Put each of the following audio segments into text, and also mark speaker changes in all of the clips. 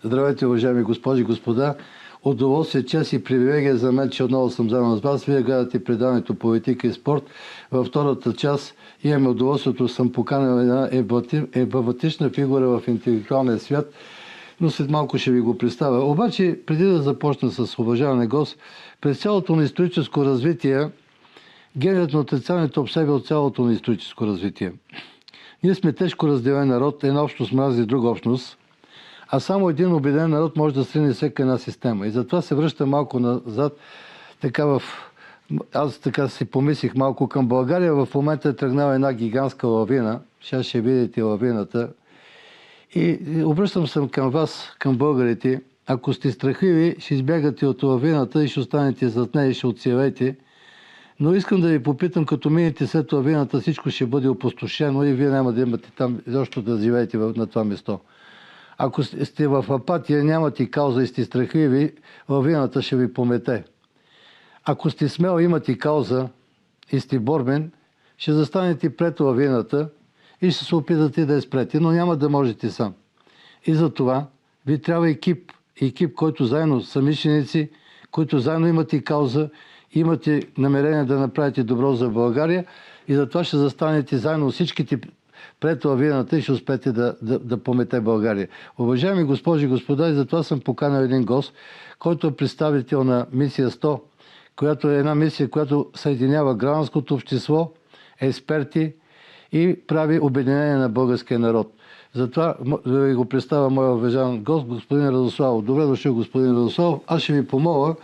Speaker 1: Здравейте, уважаеми госпожи и господа. Удоволствие, чест и привилегия за мен, че отново съм заедно с вас. Вие гледате предаването Политика и спорт. Във втората част имаме удоволствието, съм поканил една емблематична фигура в интелектуалния свят, но след малко ще ви го представя. Обаче, преди да започна с уважаване гост, през цялото на историческо развитие, геният на отрицанието обсебил цялото на историческо развитие. Ние сме тежко разделен народ, една общност мрази друга общност, а само един обединен народ може да срине всяка една система. И затова се връща малко назад, аз така си помислих малко към България. В момента е тръгнала една гигантска лавина. Сейчас ще видите лавината. И обръщам се към вас, към българите. Ако сте страхливи, ще избягате от лавината и ще останете зад нея и ще отсевете. Но искам да ви попитам, като минете след лавината, всичко ще бъде опустошено и вие няма да имате там защо да живеете на това место. Ако сте в апатия, нямате кауза и сте страхливи, лавината ще ви помете. Ако сте смел, имате кауза и сте борбен, ще застанете пред лавината и ще се опитате да я спрете, но няма да можете сам. И за това ви трябва екип, който заедно са мишленици, които заедно имате кауза, имате намерение да направите добро за България и затова ще застанете заедно всичките пред лавината и ще успеете да помете България. Уважаеми госпожи и господа, и затова съм поканил един гост, който е представител на мисия 100, която е една мисия, която съединява гражданското общество, експерти и прави обединение на българския народ. Затова да ви го представя моя уважаван гост, господин Радославов. Добре дошъл, господин Радославов. Аз ще ви помоля,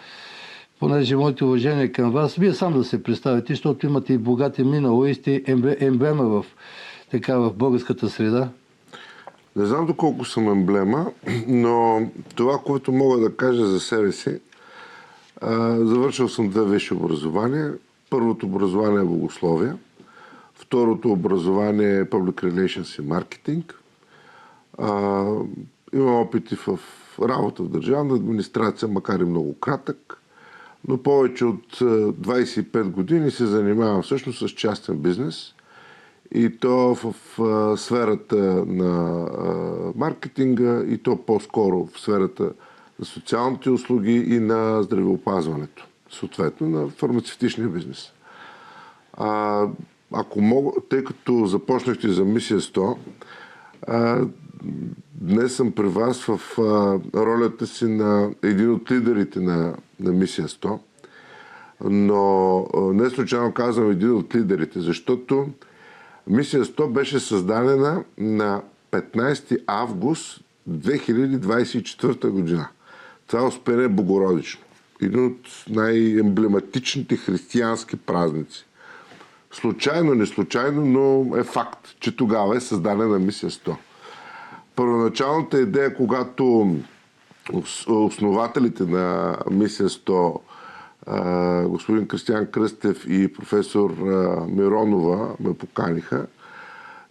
Speaker 1: понеже моите уважения към вас, вие сам да се представите, защото имате и богати минало и сте емблема в българската среда.
Speaker 2: Не знам доколко съм емблема, но това, което мога да кажа за себе си, завършил съм 2 висши образования. Първото образование е богословие, второто образование е Public Relations и маркетинг. Имам опити в работа в държавна администрация, макар и много кратък, но повече от 25 години се занимавам всъщност с частен бизнес и то в сферата на маркетинга и то по-скоро в сферата на социалните услуги и на здравеопазването, съответно на фармацевтичния бизнес. Ако мога, тъй като започнахте за мисия 100, днес съм при вас в ролята си на един от лидерите на мисия 100, но не случайно казвам един от лидерите, защото мисия 100 беше създадена на 15 август 2024 година. Това е Успение Богородично. Един от най-емблематичните християнски празници. Случайно, не случайно, но е факт, че тогава е създадена мисия 100. Първоначалната идея, когато основателите на мисия 100, господин Кристиян Кръстев и професор Миронова ме поканиха,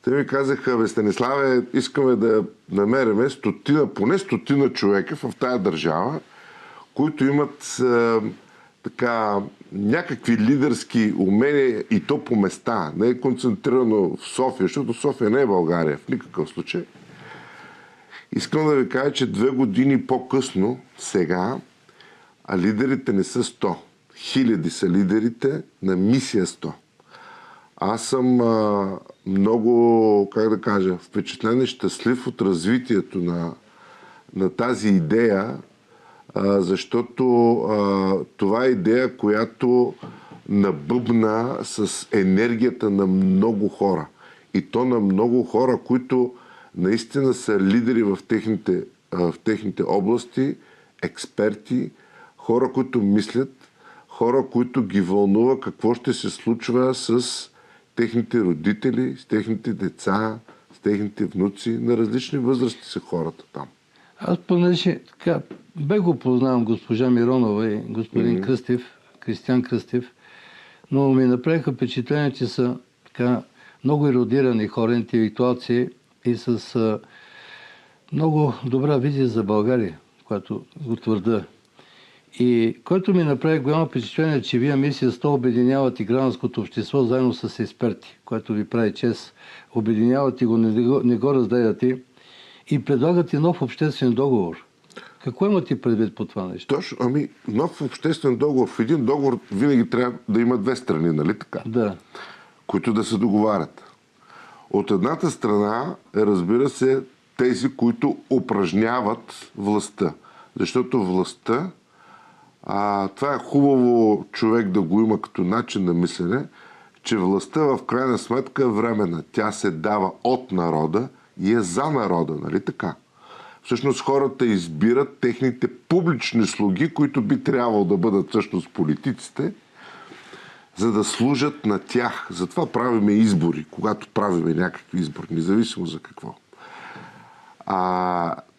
Speaker 2: те ми казаха: Станиславе, искаме да намериме поне стотина човека в тая държава, които имат някакви лидерски умения и то по места. Не е концентрирано в София, защото София не е България в никакъв случай. Искам да ви кажа, че 2 години по-късно, сега, лидерите не са 100. Хиляди са лидерите на мисия 100. Аз съм много, впечатлен и щастлив от развитието на тази идея, защото това е идея, която набъбна с енергията на много хора. И то на много хора, които наистина са лидери в техните области, експерти, хора, които мислят, хора, които ги вълнува какво ще се случва с техните родители, с техните деца, с техните внуци. На различни възрасти са хората там.
Speaker 1: Аз понеже бе го познавам госпожа Миронова и господин Кръстев, Кристиян Кръстев, но ми направиха впечатление, че са много ерудирани хора, интелектуалци и с много добра визия за България, която го твърда. И който ми направи голямо впечатление, че вие мисия 100 обединяват и гражданското общество заедно с експерти, което ви прави чест. Обединяват и го, не го разделяте и предлагате нов обществен договор. Какво имате предвид по това нещо?
Speaker 2: Точно, нов обществен договор. В един договор винаги трябва да има две страни, нали така?
Speaker 1: Да.
Speaker 2: Които да се договарят. От едната страна е, разбира се, тези, които упражняват властта. Защото властта, това е хубаво човек да го има като начин на мислене, че властта в крайна сметка е временна. Тя се дава от народа и е за народа, нали така? Всъщност хората избират техните публични слуги, които би трябвало да бъдат всъщност политиците, за да служат на тях. Затова правиме избори, когато правиме някакви избори, независимо за какво.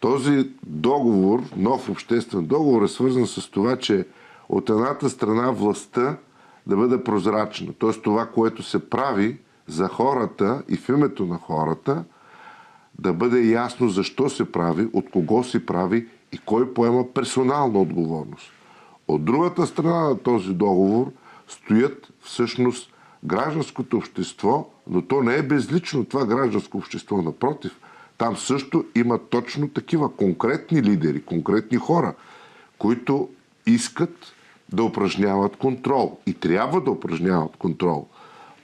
Speaker 2: Този договор, нов обществен договор, е свързан с това, че от едната страна властта да бъде прозрачна. Т.е. това, което се прави за хората и в името на хората, да бъде ясно защо се прави, от кого се прави и кой поема персонална отговорност. От другата страна на този договор стоят всъщност гражданското общество, но то не е безлично това гражданско общество. Напротив, там също има точно такива конкретни лидери, конкретни хора, които искат да упражняват контрол и трябва да упражняват контрол.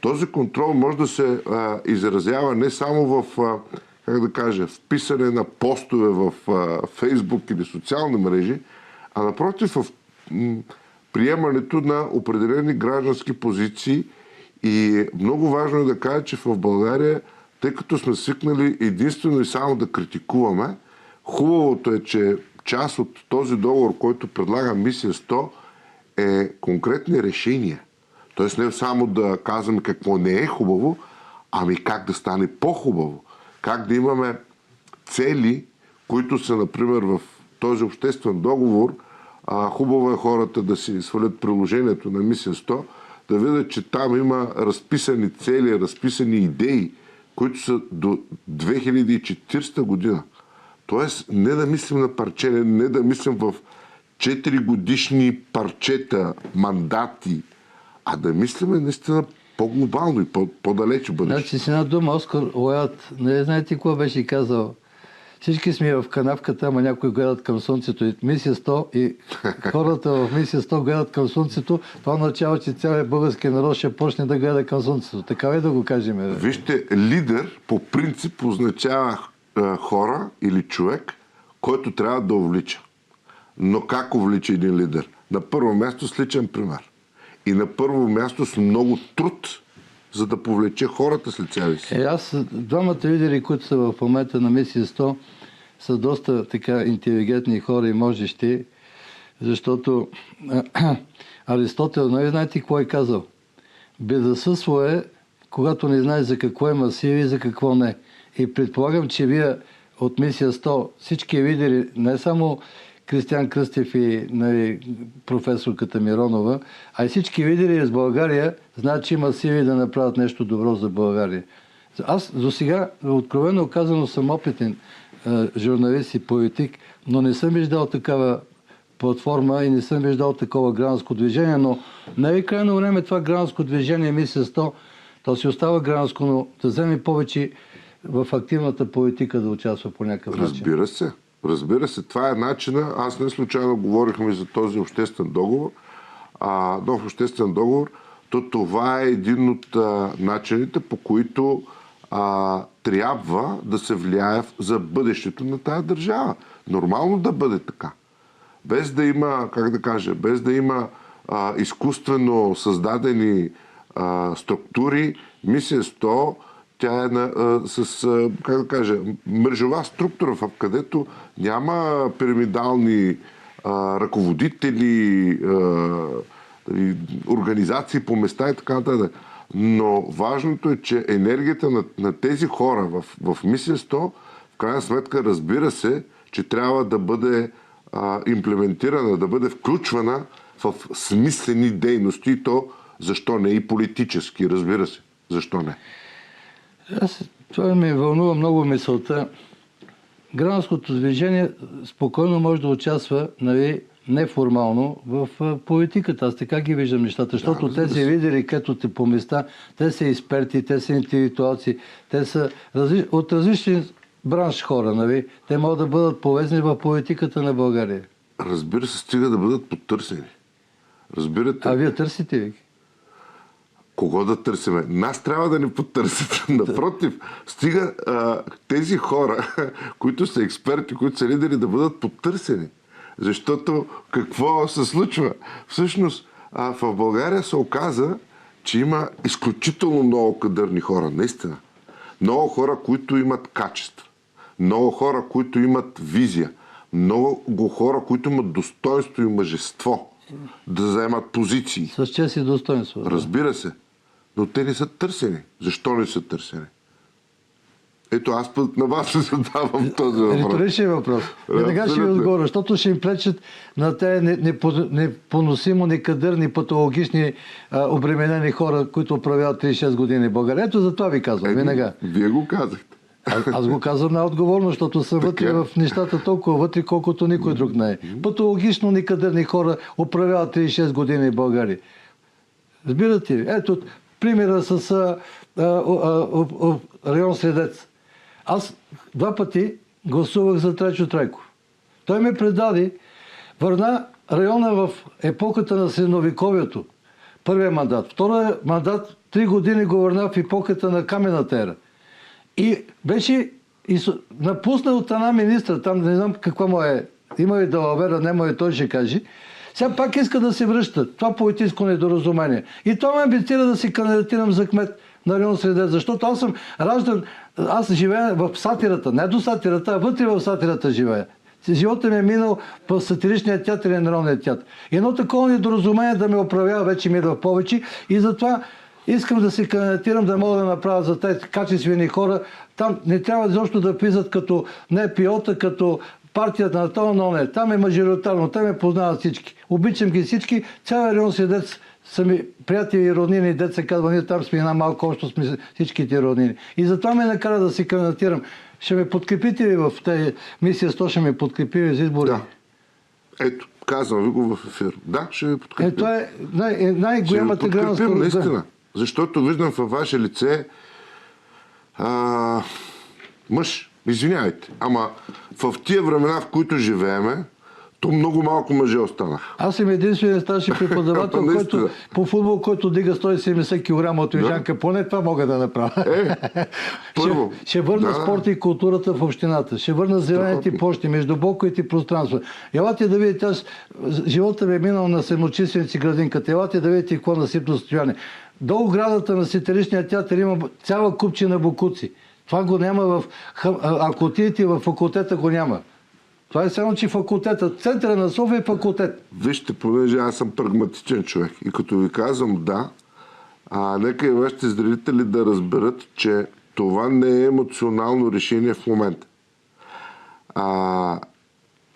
Speaker 2: Този контрол може да се изразява не само в, в писане на постове в Фейсбук или социални мрежи, а напротив в приемането на определени граждански позиции. И много важно е да кажа, че в България, тъй като сме свикнали единствено и само да критикуваме, хубавото е, че част от този договор, който предлага мисия 100, е конкретни решения. Тоест не само да казваме какво не е хубаво, ами как да стане по-хубаво. Как да имаме цели, които са, например, в този обществен договор. Хубаво е хората да си свалят приложението на мисия 100, да видят, че там има разписани цели, разписани идеи, които са до 2040 година. Тоест не да мислим на парче, не да мислим в 4 годишни парчета, мандати, а да мислим наистина по-глобално и по-далече бъдеще.
Speaker 1: Значи с една дума, Оскар Уайлд, не знаете какво беше казал. Всички сме в канавката, ама някои гледат към слънцето. И мисия 100 и хората в мисия 100 гледат към слънцето. Това означава, че цялият български народ ще почне да гледа към слънцето. Така е да го кажем.
Speaker 2: Вижте, лидер по принцип означава хора или човек, който трябва да увлича. Но как увлича един лидер? На първо място с личен пример. И на първо място с много труд, за да повлече хората след себе си.
Speaker 1: Двамата лидери, които са в момента на мисия 100, са доста така интелигентни хора и можещи, защото Аристотел, нали знаете какво е казал? Безсъдство е, когато не знаеш за какво има сили и за какво не. И предполагам, че вие от мисия 100, всички лидери, не само Кристиан Кръстев и професорката Миронова, а и всички лидери из България знаят, че има сили да направят нещо добро за България. Аз до сега, откровено казано, съм опитен журналист и политик, но не съм виждал такава платформа и не съм виждал такова гражданско движение, но не е крайно време това гражданско движение, мисля 100, то си остава гражданско, но да вземе повече в активната политика да участва по някакъв начин.
Speaker 2: Разбира се. Разбира се, това е начина. Аз не случайно говорихме за този обществен договор, нов обществен договор, то това е един от начините, по които трябва да се влияе за бъдещето на тая държава. Нормално да бъде така. Без да има, без да има изкуствено създадени структури, мисия 100, тя е с мрежова структура, в където няма пирамидални ръководители, организации по места и така нататък. Но важното е, че енергията на тези хора в мисия 100, в крайна сметка, разбира се, че трябва да бъде имплементирана, да бъде включвана в смислени дейности и то, защо не и политически, разбира се. Защо не?
Speaker 1: Това ме вълнува много мисълта. Гражданското движение спокойно може да участва неформално в политиката. Аз така ги виждам нещата, защото тези лидери, като те по места, те са експерти, те са интелектуалци, те са от различни бранш хора, нали? Те могат да бъдат полезни в политиката на България.
Speaker 2: Разбира се, стига да бъдат потърсени. Разбирате?
Speaker 1: А вие търсите ли?
Speaker 2: Кого да търсиме? Нас трябва да ни потърсят. Напротив, стига тези хора, които са експерти, които са лидери, да бъдат потърсени. Защото какво се случва? Всъщност, в България се оказа, че има изключително много кадърни хора, наистина. Много хора, които имат качества. Много хора, които имат визия. Много хора, които имат достоинство и мъжество да заемат позиции.
Speaker 1: С чест и достоинство. Да.
Speaker 2: Разбира се. Но те не са търсени. Защо не са търсени? Ето аз път на вас се задавам този въпрос.
Speaker 1: Риторичен въпрос. Веднага ще ви отговоря, защото ще им плечат на тези непоносимо, некадърни, патологични, обременени хора, които управляват 36 години в България. Ето за това ви казвам. Веднага.
Speaker 2: Вие го казахте.
Speaker 1: Аз го казвам най-отговорно, защото съм вътре в нещата толкова вътре, колкото никой друг не е. Патологично некадърни хора управляват 36 години в България. Разбирате ли? Ето примера с район Средец. Аз 2 пъти гласувах за Трайчо Трайков. Той ме предаде, върна района в епохата на средновековието. Първият мандат. Втория мандат 3 години го върна в епохата на каменната ера. И беше напуснал от една министра, там не знам каква му е, има и далавера, няма и той ще каже. Сега пак иска да се връща. Това политическо недоразумение. И това ме амбицира да се кандидатирам за кмет на район Средец, защото аз съм раждан, аз живея в сатирата, не до сатирата, а вътре в сатирата живея. Живота ми е минал в сатиричния театър и народния театър. И едно такова недоразумение да ме управлява вече ми идва повече и затова искам да се кандидатирам, да мога да направя за тези качествени хора. Там не трябва изобщо да влизат като НПО-та, като партията на това, но не. Там е мажоритарно, там ме познават всички. Обичам ги всички. Цял район Средец са ми приятели и роднини, деца казва, ние там сме една малко общо сме всичките роднини. И затова ме накара да се кандидатирам. Ще ме подкрепите ли в тази мисия 100, ще ме подкрепи ли за избори?
Speaker 2: Да. Ето, казвам ви го в ефир. Да, ще ви подкрепим.
Speaker 1: Това е най-голямата гражданска...
Speaker 2: наистина. Защото виждам във ваше лице мъж. Извинявайте. Ама в тия времена, в които живееме, то много малко мъже останаха.
Speaker 1: Аз съм единственият старши преподавател, който, по футбол, който дига 170 кг от Южанка. Поне това мога да направя.
Speaker 2: Първо.
Speaker 1: Ще върна спорта и културата в общината. Ще върна зелените площи, между блоковите пространства. Елате да видите, живота ми е минал на седмочисленици градинката. Елате да видите какво насипно състояние. Долу градата на Сатиричния театър има цяла купчина бокуци. Това го няма ако отидете в факултета, го няма. Това е само, че факултета, центъра на София е факултет.
Speaker 2: Вижте, понеже аз съм прагматичен човек и като ви казвам да, нека и вашите зрители да разберат, че това не е емоционално решение в момента.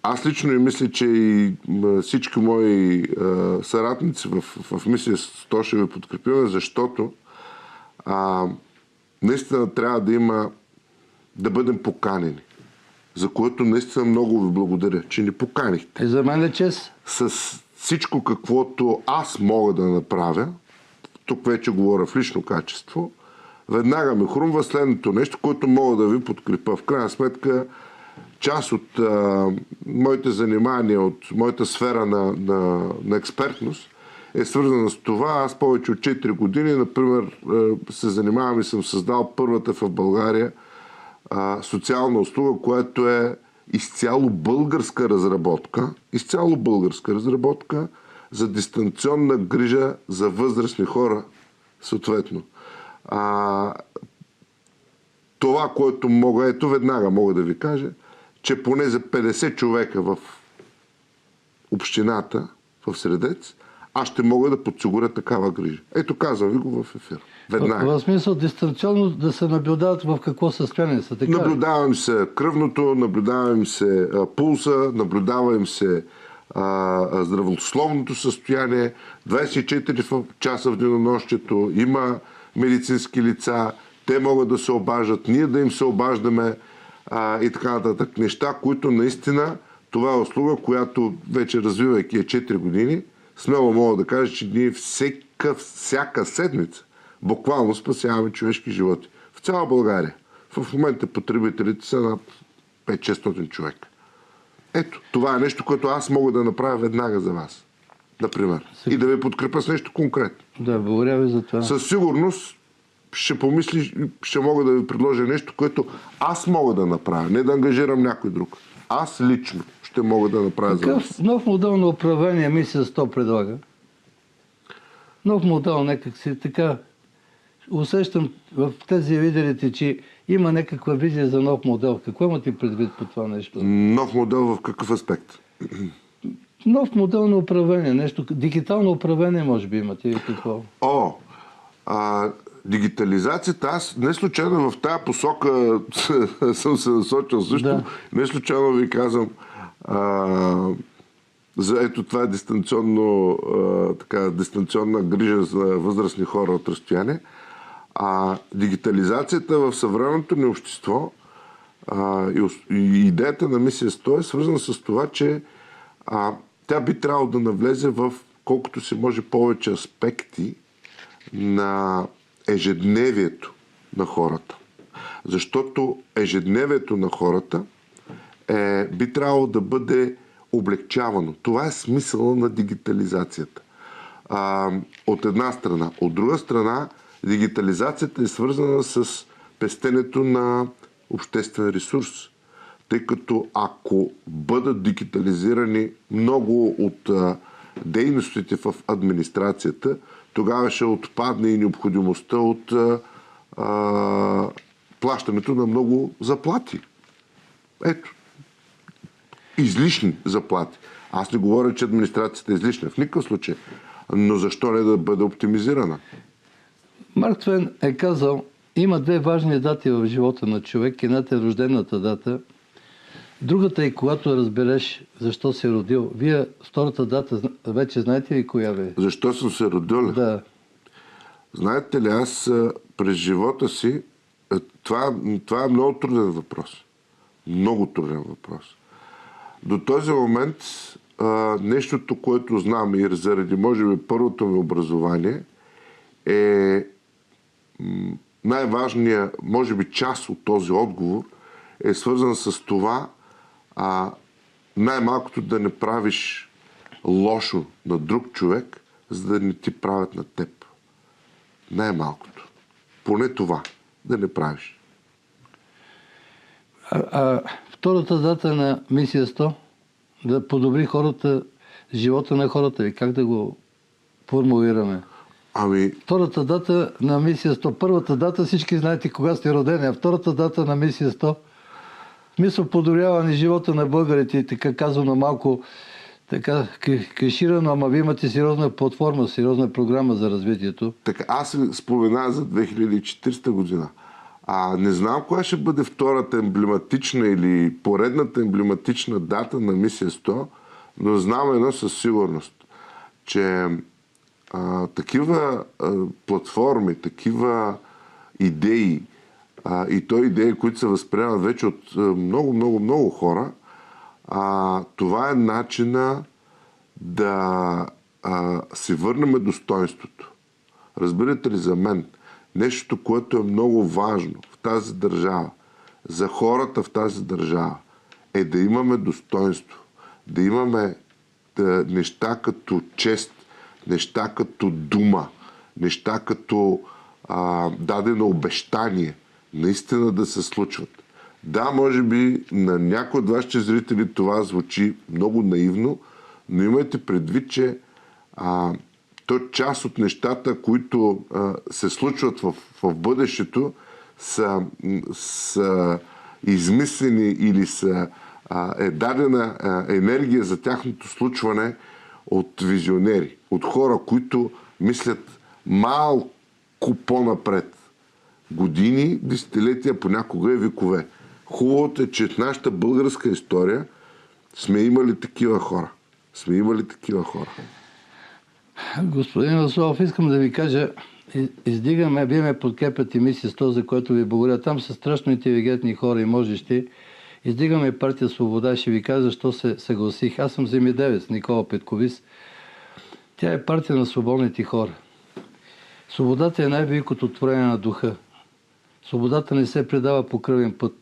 Speaker 2: Аз лично и мисля, че и всички мои съратници в мисия 100 ще ви подкрепим, защото наистина трябва да бъдем поканени. За което наистина много ви благодаря, че ни поканихте.
Speaker 1: За мен е чест.
Speaker 2: С всичко каквото аз мога да направя, тук вече говоря в лично качество, веднага ми хрумва следното нещо, което мога да ви подкрепя. В крайна сметка, част от моите занимания, от моята сфера на експертност е свързана с това. Аз повече от 4 години, например, се занимавам и съм създал първата в България социална услуга, която е изцяло българска разработка за дистанционна грижа за възрастни хора, съответно. Това, което веднага мога да ви кажа, че поне за 50 човека в общината, в Средец, аз ще мога да подсигуря такава грижа. Ето, казвам ви го в ефир. Веднага.
Speaker 1: В смисъл дистанционно да се наблюдават в какво състояние са така?
Speaker 2: Наблюдава им се кръвното, наблюдава им се пулса, наблюдава им се здравословното състояние. 24 часа в денонощието има медицински лица, те могат да се обаждат, ние да им се обаждаме и така нататък. Неща, които наистина Това е услуга, която вече развивайки 4 години, смело мога да кажа, че ние всяка седмица буквално спасяваме човешки животи. В цяла България. В момента потребителите са над 500-600 човека. Ето, това е нещо, което аз мога да направя веднага за вас. Например. И да ви подкрепя с нещо конкретно.
Speaker 1: Да, благодаря ви за това.
Speaker 2: Със сигурност ще мога да ви предложа нещо, което аз мога да направя, не да ангажирам някой друг. Аз лично ще мога да направя за вас.
Speaker 1: Какъв нов модел на управление мисля 100 предлага? Нов модел, някак си така. Усещам в тези лидерите, че има някаква визия за нов модел. Какво имате предвид по това нещо?
Speaker 2: Нов модел в какъв аспект?
Speaker 1: Нов модел на управление, нещо. Дигитално управление може би имате или какво?
Speaker 2: Дигитализацията, аз не случайно в тази посока съм се насочил също.
Speaker 1: Да.
Speaker 2: Не случайно ви казвам за ето това е дистанционна грижа за възрастни хора от разстояние. Дигитализацията в съвременното ни общество и идеята на мисия 100 е свързана с това, че тя би трябвало да навлезе в колкото се може повече аспекти на ежедневието на хората. Защото ежедневието на хората би трябвало да бъде облегчавано. Това е смисъла на дигитализацията. От една страна. От друга страна, дигитализацията е свързана с пестенето на обществен ресурс. Тъй като ако бъдат дигитализирани много от дейностите в администрацията, тогава ще отпадне и необходимостта от плащането на много заплати. Ето. Излишни заплати. Аз не говоря, че администрацията е излишна. В никакъв случай. Но защо не да бъде оптимизирана?
Speaker 1: Марк Твен е казал, има две важни дати в живота на човек. Едната е рождената дата. Другата е когато разбереш защо се родил. Вие втората дата вече знаете ли коя бе?
Speaker 2: Защо съм се родил?
Speaker 1: Да.
Speaker 2: Знаете ли, аз през живота си, това е много труден въпрос. Много труден въпрос. До този момент нещото, което знам и заради, може би, първото ми образование е най-важният, може би, част от този отговор е свързан с това най-малкото да не правиш лошо на друг човек, за да не ти правят на теб. Най-малкото. Поне това да не правиш.
Speaker 1: Втората дата на мисия 100 да подобри живота на хората ви. Как да го формулираме? Втората дата на мисия 100. Първата дата всички знаете кога сте родени, а втората дата на мисия 100 мисля подобряване живота на българите, така казано малко така кеширано, ама вие имате сериозна платформа, сериозна програма за развитието.
Speaker 2: Така, аз споменах за 2040 година. Не знам коя ще бъде втората емблематична или поредната емблематична дата на мисия 100, но знам едно със сигурност, че такива платформи, такива идеи, и то идеи, които се възприемат вече от много хора, това е начина да си върнем достоинството. Разбирате ли, за мен, нещо, което е много важно в тази държава, за хората в тази държава, е да имаме достоинство, да имаме неща като чест, неща като дума, неща като дадено обещание, наистина да се случват. Да, може би на някои от вашите зрители това звучи много наивно, но имайте предвид, че то част от нещата, които се случват в бъдещето, са измислени или е дадена енергия за тяхното случване от визионери, от хора, които мислят малко по-напред. Години, десетилетия, понякога и векове. Хубавото е, че в нашата българска история сме имали такива хора.
Speaker 1: Господин Васлов, искам да ви кажа, вие ме подкрепяте мисия 100, за което ви благодаря. Там са страшно интелигентни хора и можещи. Издигаме партия Свобода. Ще ви кажа защо се съгласих. Аз съм земеделец, Никола Петковис. Тя е партия на свободните хора. Свободата е най-великото творение на духа. Свободата не се предава по кръвен път.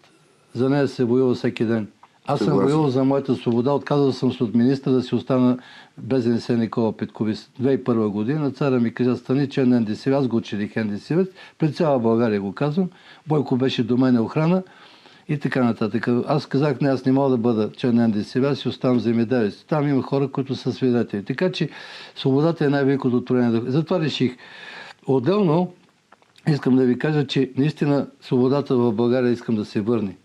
Speaker 1: За нея се воюва всеки ден. Аз съм воювал за моята свобода. Отказал съм се от министра да си остана без НДСВ Никола Петковис. 2001 година царя ми каза: стани член на НДСВ. Аз го учредих НДСВ. Пред цяла България го казвам. Бойко беше до мен охрана и така нататък. Аз казах: не, аз не мога да бъда член на НДСВ, аз си оставам земеделец. Там има хора, които са свидетели. Така че свободата е най-великото творение. Затова реших. Отделно искам да ви кажа, че наистина свободата в България искам да се върне.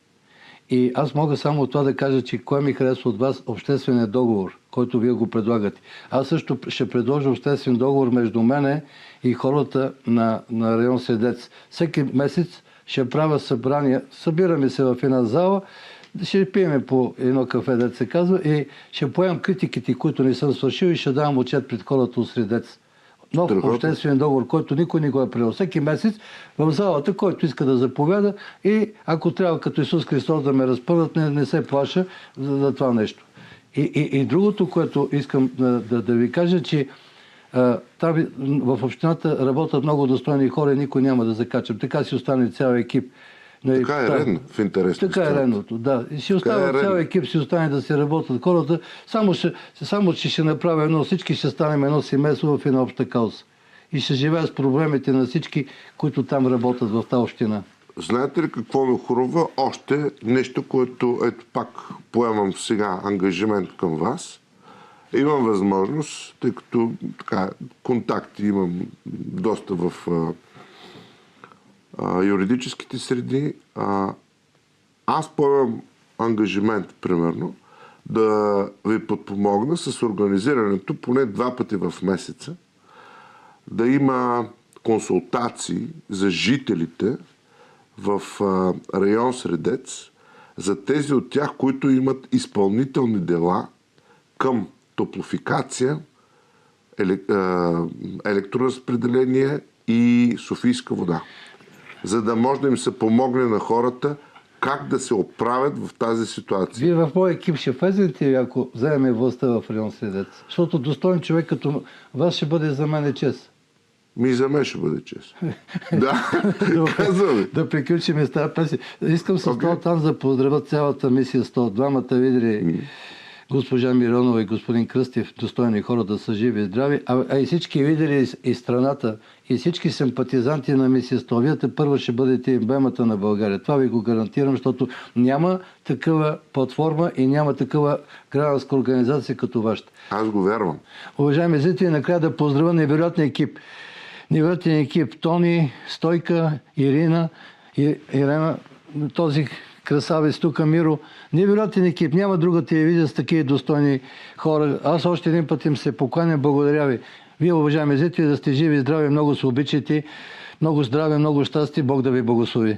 Speaker 1: И аз мога само това да кажа, че кое ми харесва от вас: общественият договор, който вие го предлагате. Аз също ще предложа обществен договор между мене и хората на район Средец. Всеки месец ще правя събрания, събираме се в една зала, ще пиеме по едно кафе, дет се казва, и ще поемам критиките, които не съм свършил, и ще давам отчет пред хората от Средец. Нов обществен договор, който никой не го е приел. Всеки месец в залата, който иска да заповяда, и ако трябва като Исус Христос да ме разпъват, не се плаша за това нещо. И другото, което искам да ви кажа, че там в общината работят много достойни хора и никой няма да закачам. Така си остане цял екип.
Speaker 2: Така е редно, в интерес.
Speaker 1: Така е редното, да. И си остава цял екип, си остане да си работят хората. Само че ще направя едно, всички ще станем едно семейство в една обща кауза. И ще живея с проблемите на всички, които там работят в тази община.
Speaker 2: Знаете ли какво ме хрумва? Още нещо, което ето пак поемам сега ангажимент към вас. Имам възможност, тъй като така, контакти имам доста в юридическите среди. Аз поемам ангажимент, примерно, да ви подпомогна с организирането поне 2 пъти в месеца, да има консултации за жителите в район Средец, за тези от тях, които имат изпълнителни дела към топлофикация, електроразпределение и Софийска вода. За да може да им се помогне на хората как да се оправят в тази ситуация.
Speaker 1: Вие в моя екип ще влезете ли, ако вземем властта в район Средец? Защото достоен човек като вас ще бъде за мен чест.
Speaker 2: За мен ще бъде чест. Да, казвам.
Speaker 1: Да приключим с тази песен. Искам с това там да поздравя цялата мисия 100. Двамата лидери, госпожа Миронова и господин Кръстев, достойни хора, да са живи и здрави, а и всички лидери и страната, и всички симпатизанти на мисия 100. Вие първо ще бъдете емблемата на България. Това ви го гарантирам, защото няма такава платформа и няма такава гражданска организация като вашата.
Speaker 2: Аз го вярвам.
Speaker 1: Уважаеми зрители, накрая да поздравя невероятния екип. Невероятен екип: Тони, Стойка, Ирена, този красавец тук, Миро. Невероятен екип. Няма друга телевизия с такива достойни хора. Аз още един път им се покланям. Благодаря ви. Вие, уважаеми зрители, да сте живи и здрави, много се обичате. Много здраве, много щастие. Бог да ви благослови.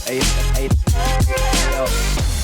Speaker 3: Hey, yo.